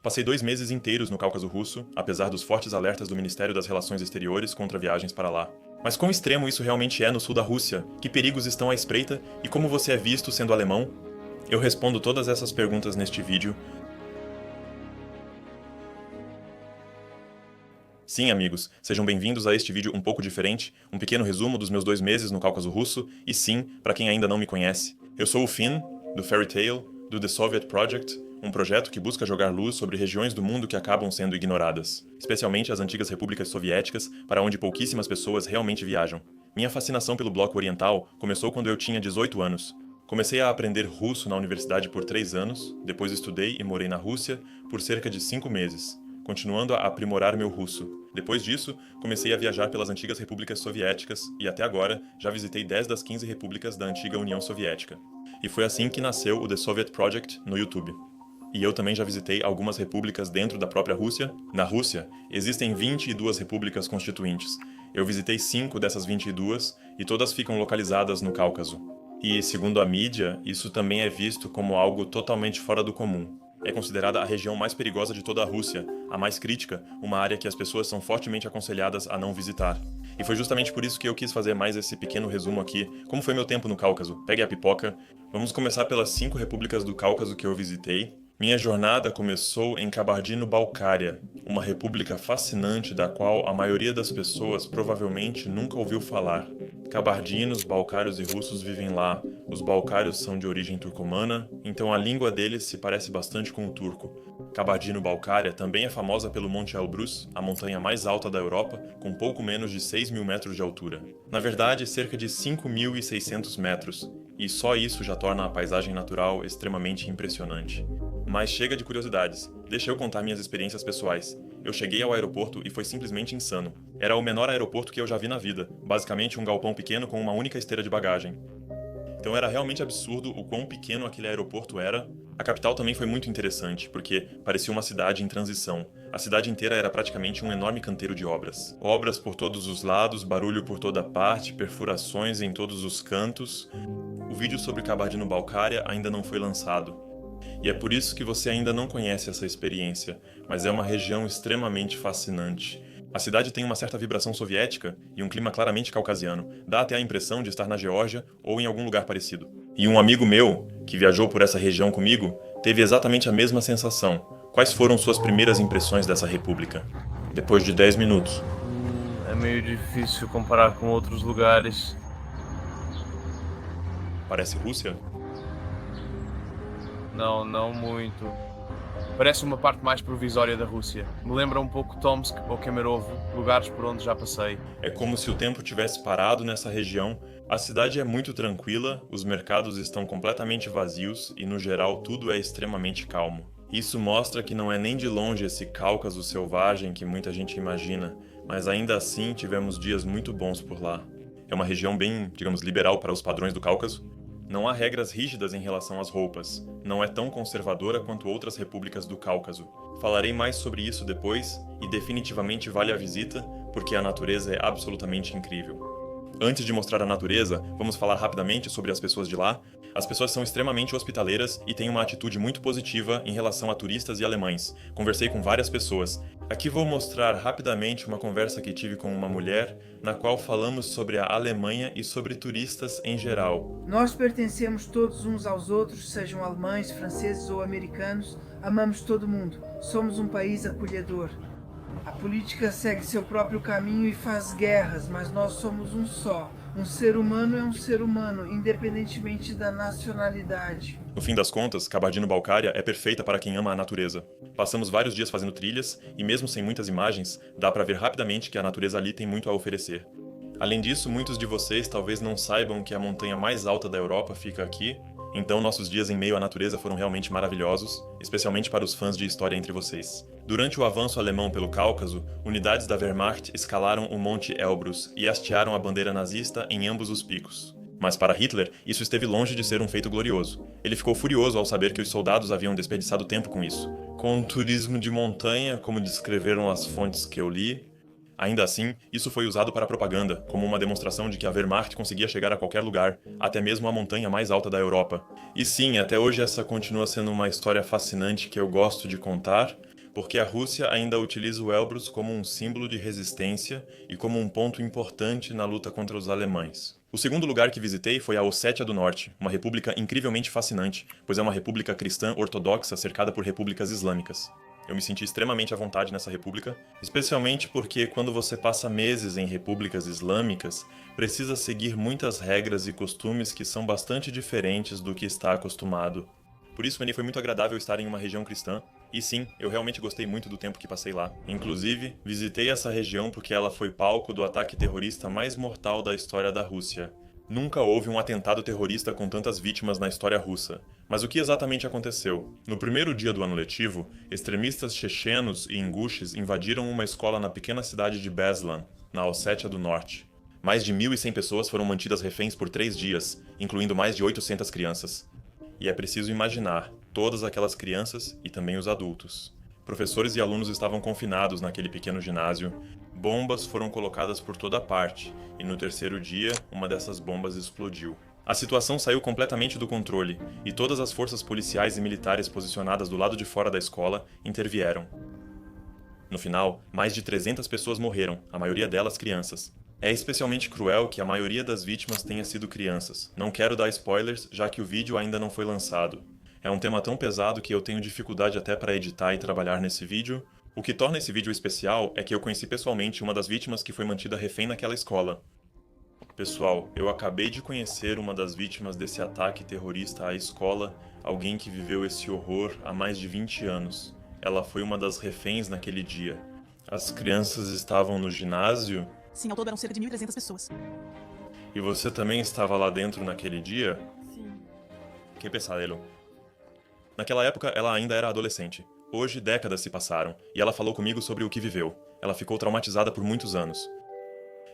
Passei 2 meses inteiros no Cáucaso Russo, apesar dos fortes alertas do Ministério das Relações Exteriores contra viagens para lá. Mas quão extremo isso realmente é no sul da Rússia? Que perigos estão à espreita? E como você é visto sendo alemão? Eu respondo todas essas perguntas neste vídeo. Sim, amigos, sejam bem-vindos a este vídeo um pouco diferente, um pequeno resumo dos meus 2 meses no Cáucaso Russo, e sim, para quem ainda não me conhece, eu sou o Finn, do Fairy Tail, do The Soviet Project, um projeto que busca jogar luz sobre regiões do mundo que acabam sendo ignoradas, especialmente as antigas repúblicas soviéticas, para onde pouquíssimas pessoas realmente viajam. Minha fascinação pelo bloco oriental começou quando eu tinha 18 anos. Comecei a aprender russo na universidade por 3 anos, depois estudei e morei na Rússia por cerca de 5 meses, continuando a aprimorar meu russo. Depois disso, comecei a viajar pelas antigas repúblicas soviéticas e até agora já visitei 10 das 15 repúblicas da antiga União Soviética. E foi assim que nasceu o The Soviet Project no YouTube. E eu também já visitei algumas repúblicas dentro da própria Rússia. Na Rússia, existem 22 repúblicas constituintes. Eu visitei 5 dessas 22 e todas ficam localizadas no Cáucaso. E, segundo a mídia, isso também é visto como algo totalmente fora do comum. É considerada a região mais perigosa de toda a Rússia, a mais crítica, uma área que as pessoas são fortemente aconselhadas a não visitar. E foi justamente por isso que eu quis fazer mais esse pequeno resumo aqui. Como foi meu tempo no Cáucaso? Pegue a pipoca. Vamos começar pelas 5 repúblicas do Cáucaso que eu visitei. Minha jornada começou em Kabardino-Balkária, uma república fascinante da qual a maioria das pessoas provavelmente nunca ouviu falar. Kabardinos, balcários e russos vivem lá. Os balcários são de origem turcomana, então a língua deles se parece bastante com o turco. Kabardino-Balkária também é famosa pelo Monte Elbrus, a montanha mais alta da Europa, com pouco menos de 6.000 metros de altura. Na verdade, cerca de 5.600 metros, e só isso já torna a paisagem natural extremamente impressionante. Mas chega de curiosidades, deixa eu contar minhas experiências pessoais. Eu cheguei ao aeroporto e foi simplesmente insano. Era o menor aeroporto que eu já vi na vida, basicamente um galpão pequeno com uma única esteira de bagagem. Então era realmente absurdo o quão pequeno aquele aeroporto era. A capital também foi muito interessante, porque parecia uma cidade em transição. A cidade inteira era praticamente um enorme canteiro de obras. Obras por todos os lados, barulho por toda parte, perfurações em todos os cantos. O vídeo sobre Kabardino-Balkária ainda não foi lançado. E é por isso que você ainda não conhece essa experiência, mas é uma região extremamente fascinante. A cidade tem uma certa vibração soviética e um clima claramente caucasiano. Dá até a impressão de estar na Geórgia ou em algum lugar parecido. E um amigo meu, que viajou por essa região comigo, teve exatamente a mesma sensação. Quais foram suas primeiras impressões dessa república? Depois de 10 minutos. É meio difícil comparar com outros lugares. Parece Rússia? Não muito. Parece uma parte mais provisória da Rússia. Me lembra um pouco Tomsk ou Kemerovo, lugares por onde já passei. É como se o tempo tivesse parado nessa região. A cidade é muito tranquila, os mercados estão completamente vazios e, no geral, tudo é extremamente calmo. Isso mostra que não é nem de longe esse Cáucaso selvagem que muita gente imagina, mas ainda assim tivemos dias muito bons por lá. É uma região bem, digamos, liberal para os padrões do Cáucaso. Não há regras rígidas em relação às roupas, não é tão conservadora quanto outras repúblicas do Cáucaso. Falarei mais sobre isso depois, e definitivamente vale a visita, porque a natureza é absolutamente incrível. Antes de mostrar a natureza, vamos falar rapidamente sobre as pessoas de lá. As pessoas são extremamente hospitaleiras e têm uma atitude muito positiva em relação a turistas e alemães. Conversei com várias pessoas. Aqui vou mostrar rapidamente uma conversa que tive com uma mulher, na qual falamos sobre a Alemanha e sobre turistas em geral. Nós pertencemos todos uns aos outros, sejam alemães, franceses ou americanos, amamos todo mundo. Somos um país acolhedor. A política segue seu próprio caminho e faz guerras, mas nós somos um só. Um ser humano é um ser humano, independentemente da nacionalidade. No fim das contas, Kabardino-Balkária é perfeita para quem ama a natureza. Passamos vários dias fazendo trilhas e, mesmo sem muitas imagens, dá para ver rapidamente que a natureza ali tem muito a oferecer. Além disso, muitos de vocês talvez não saibam que a montanha mais alta da Europa fica aqui, então nossos dias em meio à natureza foram realmente maravilhosos, especialmente para os fãs de história entre vocês. Durante o avanço alemão pelo Cáucaso, unidades da Wehrmacht escalaram o Monte Elbrus e hastearam a bandeira nazista em ambos os picos. Mas para Hitler, isso esteve longe de ser um feito glorioso. Ele ficou furioso ao saber que os soldados haviam desperdiçado tempo com isso. Com turismo de montanha, como descreveram as fontes que eu li. Ainda assim, isso foi usado para propaganda, como uma demonstração de que a Wehrmacht conseguia chegar a qualquer lugar, até mesmo a montanha mais alta da Europa. E sim, até hoje essa continua sendo uma história fascinante que eu gosto de contar, porque a Rússia ainda utiliza o Elbrus como um símbolo de resistência e como um ponto importante na luta contra os alemães. O segundo lugar que visitei foi a Ossétia do Norte, uma república incrivelmente fascinante, pois é uma república cristã ortodoxa cercada por repúblicas islâmicas. Eu me senti extremamente à vontade nessa república, especialmente porque quando você passa meses em repúblicas islâmicas, precisa seguir muitas regras e costumes que são bastante diferentes do que está acostumado. Por isso, foi muito agradável estar em uma região cristã. E sim, eu realmente gostei muito do tempo que passei lá. Inclusive, visitei essa região porque ela foi palco do ataque terrorista mais mortal da história da Rússia. Nunca houve um atentado terrorista com tantas vítimas na história russa. Mas o que exatamente aconteceu? No primeiro dia do ano letivo, extremistas chechenos e ingushes invadiram uma escola na pequena cidade de Beslan, na Ossétia do Norte. Mais de 1.100 pessoas foram mantidas reféns por 3 dias, incluindo mais de 800 crianças. E é preciso imaginar todas aquelas crianças e também os adultos. Professores e alunos estavam confinados naquele pequeno ginásio. Bombas foram colocadas por toda parte, e no terceiro dia, uma dessas bombas explodiu. A situação saiu completamente do controle, e todas as forças policiais e militares posicionadas do lado de fora da escola intervieram. No final, mais de 300 pessoas morreram, a maioria delas crianças. É especialmente cruel que a maioria das vítimas tenha sido crianças. Não quero dar spoilers, já que o vídeo ainda não foi lançado. É um tema tão pesado que eu tenho dificuldade até para editar e trabalhar nesse vídeo. O que torna esse vídeo especial é que eu conheci pessoalmente uma das vítimas que foi mantida refém naquela escola. Pessoal, eu acabei de conhecer uma das vítimas desse ataque terrorista à escola, alguém que viveu esse horror há mais de 20 anos. Ela foi uma das reféns naquele dia. As crianças estavam no ginásio. Sim, ao todo eram cerca de 1.300 pessoas. E você também estava lá dentro naquele dia? Sim. Que pesadelo. Naquela época, ela ainda era adolescente. Hoje, décadas se passaram, e ela falou comigo sobre o que viveu. Ela ficou traumatizada por muitos anos.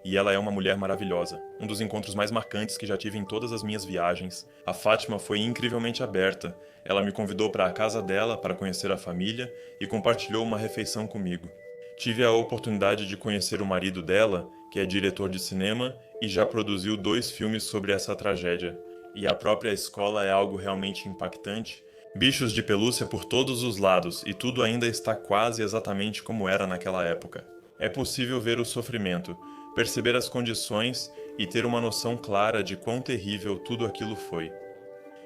E ela é uma mulher maravilhosa, um dos encontros mais marcantes que já tive em todas as minhas viagens. A Fátima foi incrivelmente aberta. Ela me convidou para a casa dela para conhecer a família e compartilhou uma refeição comigo. Tive a oportunidade de conhecer o marido dela, que é diretor de cinema e já produziu 2 filmes sobre essa tragédia. E a própria escola é algo realmente impactante. Bichos de pelúcia por todos os lados e tudo ainda está quase exatamente como era naquela época. É possível ver o sofrimento, perceber as condições e ter uma noção clara de quão terrível tudo aquilo foi.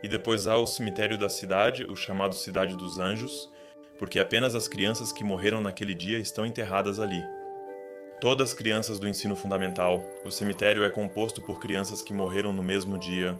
E depois há o cemitério da cidade, o chamado Cidade dos Anjos, porque apenas as crianças que morreram naquele dia estão enterradas ali. Todas as crianças do ensino fundamental. O cemitério é composto por crianças que morreram no mesmo dia.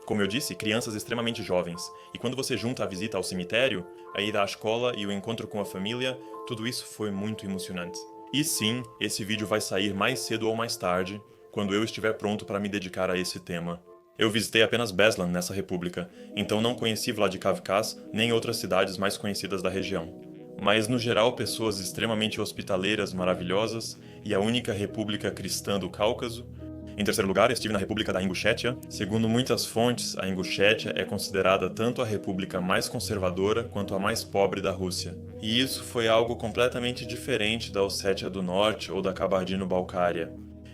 Como eu disse, crianças extremamente jovens. E quando você junta a visita ao cemitério, a ida à escola e o encontro com a família, tudo isso foi muito emocionante. E sim, esse vídeo vai sair mais cedo ou mais tarde, quando eu estiver pronto para me dedicar a esse tema. Eu visitei apenas Beslan nessa república, então não conheci Vladikavkaz nem outras cidades mais conhecidas da região. Mas no geral pessoas extremamente hospitaleiras, maravilhosas, e a única república cristã do Cáucaso. Em terceiro lugar, estive na República da Ingushétia. Segundo muitas fontes, a Ingushétia é considerada tanto a república mais conservadora quanto a mais pobre da Rússia. E isso foi algo completamente diferente da Ossétia do Norte ou da Kabardino-Balcária.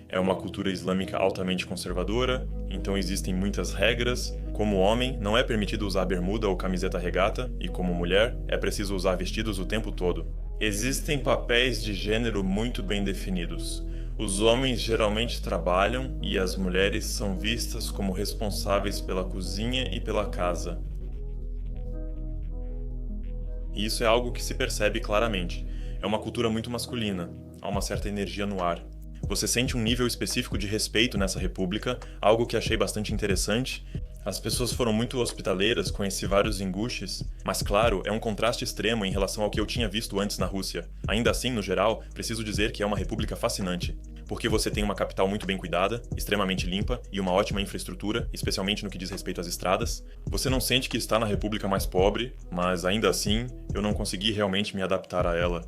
É uma cultura islâmica altamente conservadora, então existem muitas regras. Como homem, não é permitido usar bermuda ou camiseta regata, e como mulher, é preciso usar vestidos o tempo todo. Existem papéis de gênero muito bem definidos. Os homens geralmente trabalham e as mulheres são vistas como responsáveis pela cozinha e pela casa. E isso é algo que se percebe claramente. É uma cultura muito masculina, há uma certa energia no ar. Você sente um nível específico de respeito nessa república, algo que achei bastante interessante. As pessoas foram muito hospitaleiras, conheci vários ingushes, mas claro, é um contraste extremo em relação ao que eu tinha visto antes na Rússia. Ainda assim, no geral, preciso dizer que é uma república fascinante, porque você tem uma capital muito bem cuidada, extremamente limpa e uma ótima infraestrutura, especialmente no que diz respeito às estradas. Você não sente que está na república mais pobre, mas ainda assim, eu não consegui realmente me adaptar a ela.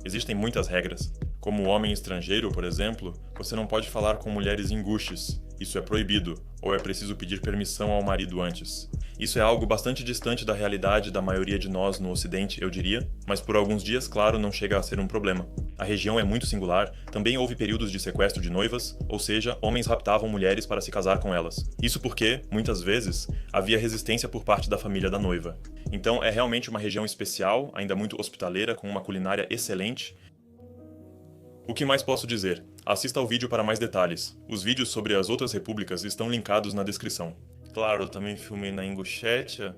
Existem muitas regras. Como homem estrangeiro, por exemplo, você não pode falar com mulheres ingushes. Isso é proibido, ou é preciso pedir permissão ao marido antes. Isso é algo bastante distante da realidade da maioria de nós no Ocidente, eu diria, mas por alguns dias, claro, não chega a ser um problema. A região é muito singular, também houve períodos de sequestro de noivas, ou seja, homens raptavam mulheres para se casar com elas. Isso porque, muitas vezes, havia resistência por parte da família da noiva. Então é realmente uma região especial, ainda muito hospitaleira, com uma culinária excelente. O que mais posso dizer? Assista ao vídeo para mais detalhes. Os vídeos sobre as outras repúblicas estão linkados na descrição. Claro, eu também filmei na Ingushétia.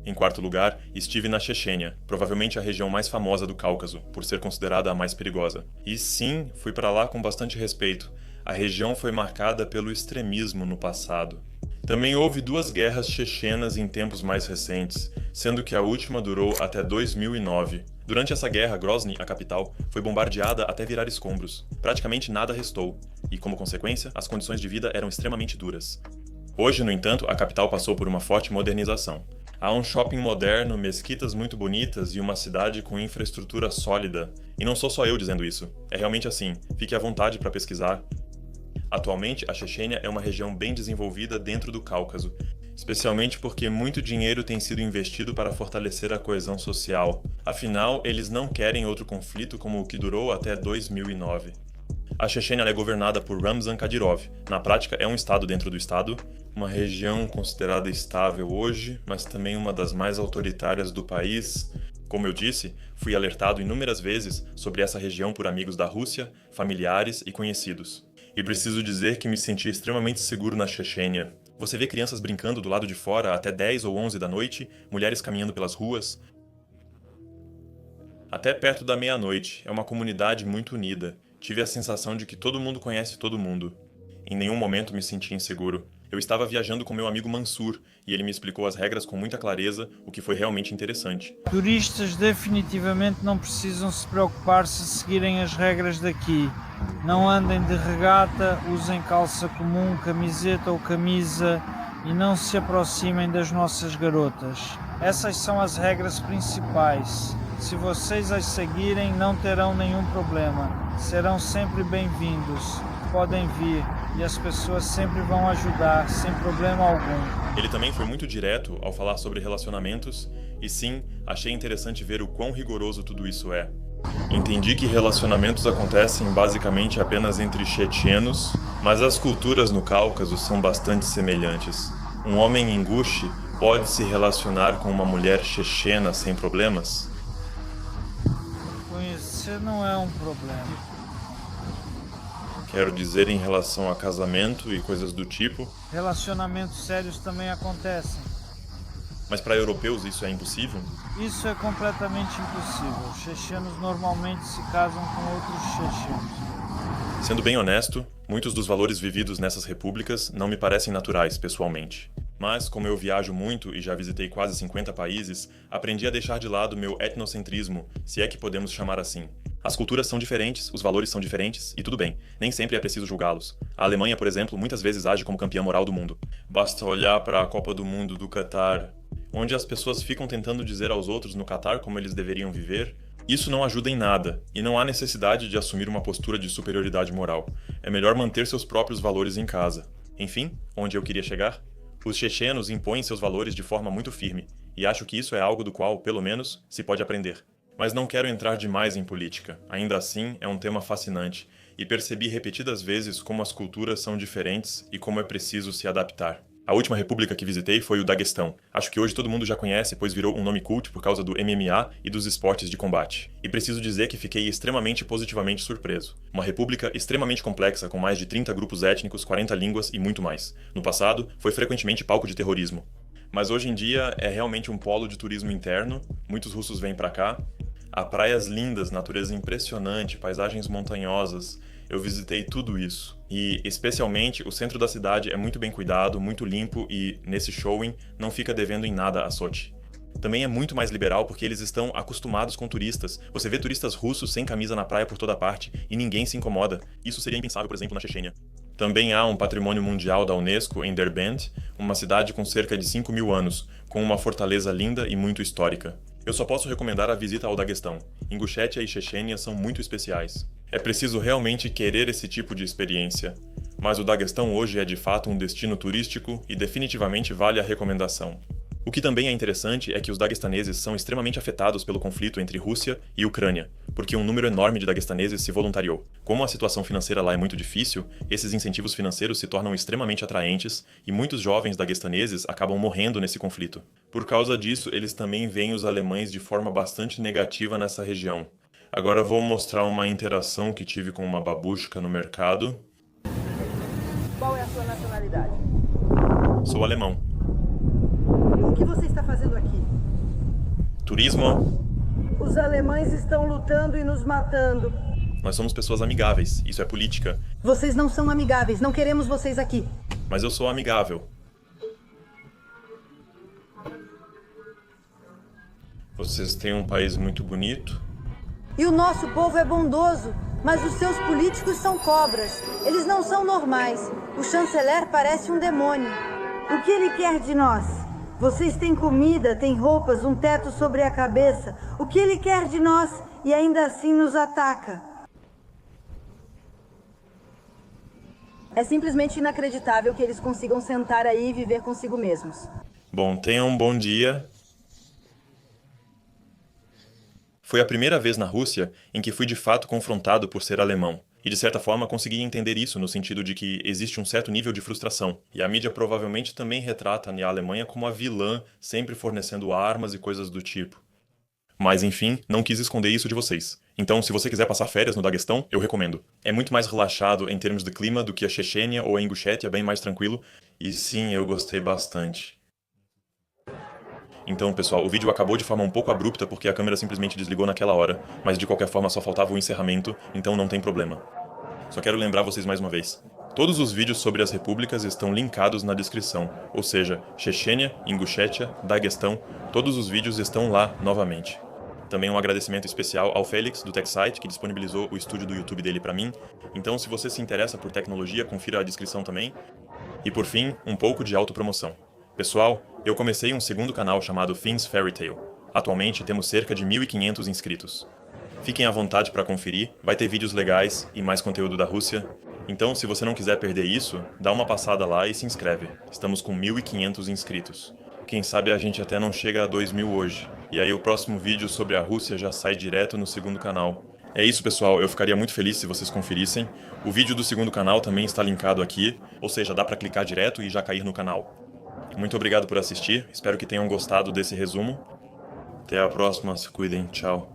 Em quarto lugar, estive na Chechênia, provavelmente a região mais famosa do Cáucaso, por ser considerada a mais perigosa. E sim, fui para lá com bastante respeito. A região foi marcada pelo extremismo no passado. Também houve 2 guerras chechenas em tempos mais recentes, sendo que a última durou até 2009. Durante essa guerra, Grozny, a capital, foi bombardeada até virar escombros. Praticamente nada restou, e como consequência, as condições de vida eram extremamente duras. Hoje, no entanto, a capital passou por uma forte modernização. Há um shopping moderno, mesquitas muito bonitas e uma cidade com infraestrutura sólida. E não sou só eu dizendo isso, é realmente assim, fique à vontade para pesquisar. Atualmente, a Chechênia é uma região bem desenvolvida dentro do Cáucaso, especialmente porque muito dinheiro tem sido investido para fortalecer a coesão social. Afinal, eles não querem outro conflito como o que durou até 2009. A Chechênia é governada por Ramzan Kadyrov. Na prática, é um estado dentro do estado, uma região considerada estável hoje, mas também uma das mais autoritárias do país. Como eu disse, fui alertado inúmeras vezes sobre essa região por amigos da Rússia, familiares e conhecidos. E preciso dizer que me senti extremamente seguro na Chechênia. Você vê crianças brincando do lado de fora até 10 ou 11 da noite, mulheres caminhando pelas ruas. Até perto da meia-noite, é uma comunidade muito unida. Tive a sensação de que todo mundo conhece todo mundo. Em nenhum momento me senti inseguro. Eu estava viajando com meu amigo Mansur, e ele me explicou as regras com muita clareza, o que foi realmente interessante. Turistas definitivamente não precisam se preocupar se seguirem as regras daqui. Não andem de regata, usem calça comum, camiseta ou camisa e não se aproximem das nossas garotas. Essas são as regras principais. Se vocês as seguirem, não terão nenhum problema. Serão sempre bem-vindos. Podem vir e as pessoas sempre vão ajudar, sem problema algum. Ele também foi muito direto ao falar sobre relacionamentos, e sim, achei interessante ver o quão rigoroso tudo isso é. Entendi que relacionamentos acontecem basicamente apenas entre chechenos, mas as culturas no Cáucaso são bastante semelhantes. Um homem inguxe pode se relacionar com uma mulher chechena sem problemas? Conhecer não é um problema. Quero dizer em relação a casamento e coisas do tipo. Relacionamentos sérios também acontecem. Mas para europeus isso é impossível? Isso é completamente impossível. Chechenos normalmente se casam com outros chechenos. Sendo bem honesto, muitos dos valores vividos nessas repúblicas não me parecem naturais, pessoalmente. Mas, como eu viajo muito e já visitei quase 50 países, aprendi a deixar de lado meu etnocentrismo, se é que podemos chamar assim. As culturas são diferentes, os valores são diferentes, e tudo bem, nem sempre é preciso julgá-los. A Alemanha, por exemplo, muitas vezes age como campeã moral do mundo. Basta olhar para a Copa do Mundo do Catar, onde as pessoas ficam tentando dizer aos outros no Catar como eles deveriam viver. Isso não ajuda em nada, e não há necessidade de assumir uma postura de superioridade moral. É melhor manter seus próprios valores em casa. Enfim, onde eu queria chegar? Os chechenos impõem seus valores de forma muito firme, e acho que isso é algo do qual, pelo menos, se pode aprender. Mas não quero entrar demais em política. Ainda assim, é um tema fascinante, e percebi repetidas vezes como as culturas são diferentes e como é preciso se adaptar. A última república que visitei foi o Daguestão. Acho que hoje todo mundo já conhece, pois virou um nome cult por causa do MMA e dos esportes de combate. E preciso dizer que fiquei extremamente positivamente surpreso. Uma república extremamente complexa, com mais de 30 grupos étnicos, 40 línguas e muito mais. No passado, foi frequentemente palco de terrorismo. Mas hoje em dia é realmente um polo de turismo interno, muitos russos vêm pra cá. Há praias lindas, natureza impressionante, paisagens montanhosas. Eu visitei tudo isso. E, especialmente, o centro da cidade é muito bem cuidado, muito limpo e, nesse showing, não fica devendo em nada a Sochi. Também é muito mais liberal porque eles estão acostumados com turistas. Você vê turistas russos sem camisa na praia por toda parte e ninguém se incomoda. Isso seria impensável, por exemplo, na Chechênia. Também há um patrimônio mundial da Unesco em Derbent, uma cidade com cerca de 5.000 anos, com uma fortaleza linda e muito histórica. Eu só posso recomendar a visita ao Daguestão. Ingushétia e Chechênia são muito especiais. É preciso realmente querer esse tipo de experiência. Mas o Daguestão hoje é de fato um destino turístico e definitivamente vale a recomendação. O que também é interessante é que os daguestaneses são extremamente afetados pelo conflito entre Rússia e Ucrânia, porque um número enorme de daguestaneses se voluntariou. Como a situação financeira lá é muito difícil, esses incentivos financeiros se tornam extremamente atraentes e muitos jovens daguestaneses acabam morrendo nesse conflito. Por causa disso, eles também veem os alemães de forma bastante negativa nessa região. Agora vou mostrar uma interação que tive com uma babushka no mercado. Qual é a sua nacionalidade? Sou alemão. O que você está fazendo aqui? Turismo. Os alemães estão lutando e nos matando. Nós somos pessoas amigáveis, isso é política. Vocês não são amigáveis, não queremos vocês aqui. Mas eu sou amigável. Vocês têm um país muito bonito. E o nosso povo é bondoso, mas os seus políticos são cobras. Eles não são normais. O chanceler parece um demônio. O que ele quer de nós? Vocês têm comida, têm roupas, um teto sobre a cabeça. O que ele quer de nós e ainda assim nos ataca? É simplesmente inacreditável que eles consigam sentar aí e viver consigo mesmos. Bom, tenham um bom dia. Foi a primeira vez na Rússia em que fui de fato confrontado por ser alemão. E de certa forma consegui entender isso no sentido de que existe um certo nível de frustração. E a mídia provavelmente também retrata a Alemanha como a vilã, sempre fornecendo armas e coisas do tipo. Mas enfim, não quis esconder isso de vocês. Então, se você quiser passar férias no Daguestão, eu recomendo. É muito mais relaxado em termos de clima do que a Chechênia ou a Ingushétia, bem mais tranquilo. E sim, eu gostei bastante. Então, pessoal, o vídeo acabou de forma um pouco abrupta porque a câmera simplesmente desligou naquela hora, mas de qualquer forma só faltava o encerramento, então não tem problema. Só quero lembrar vocês mais uma vez. Todos os vídeos sobre as repúblicas estão linkados na descrição, ou seja, Chechênia, Ingushétia, Daguestão, todos os vídeos estão lá novamente. Também um agradecimento especial ao Félix, do TechSite, que disponibilizou o estúdio do YouTube dele para mim. Então, se você se interessa por tecnologia, confira a descrição também. E por fim, um pouco de autopromoção. Pessoal, eu comecei um segundo canal chamado Finn's Fairy Tale. Atualmente temos cerca de 1.500 inscritos. Fiquem à vontade para conferir, vai ter vídeos legais e mais conteúdo da Rússia. Então, se você não quiser perder isso, dá uma passada lá e se inscreve. Estamos com 1.500 inscritos. Quem sabe a gente até não chega a 2.000 hoje. E aí o próximo vídeo sobre a Rússia já sai direto no segundo canal. É isso, pessoal, eu ficaria muito feliz se vocês conferissem. O vídeo do segundo canal também está linkado aqui, ou seja, dá para clicar direto e já cair no canal. Muito obrigado por assistir, espero que tenham gostado desse resumo. Até a próxima, se cuidem, tchau.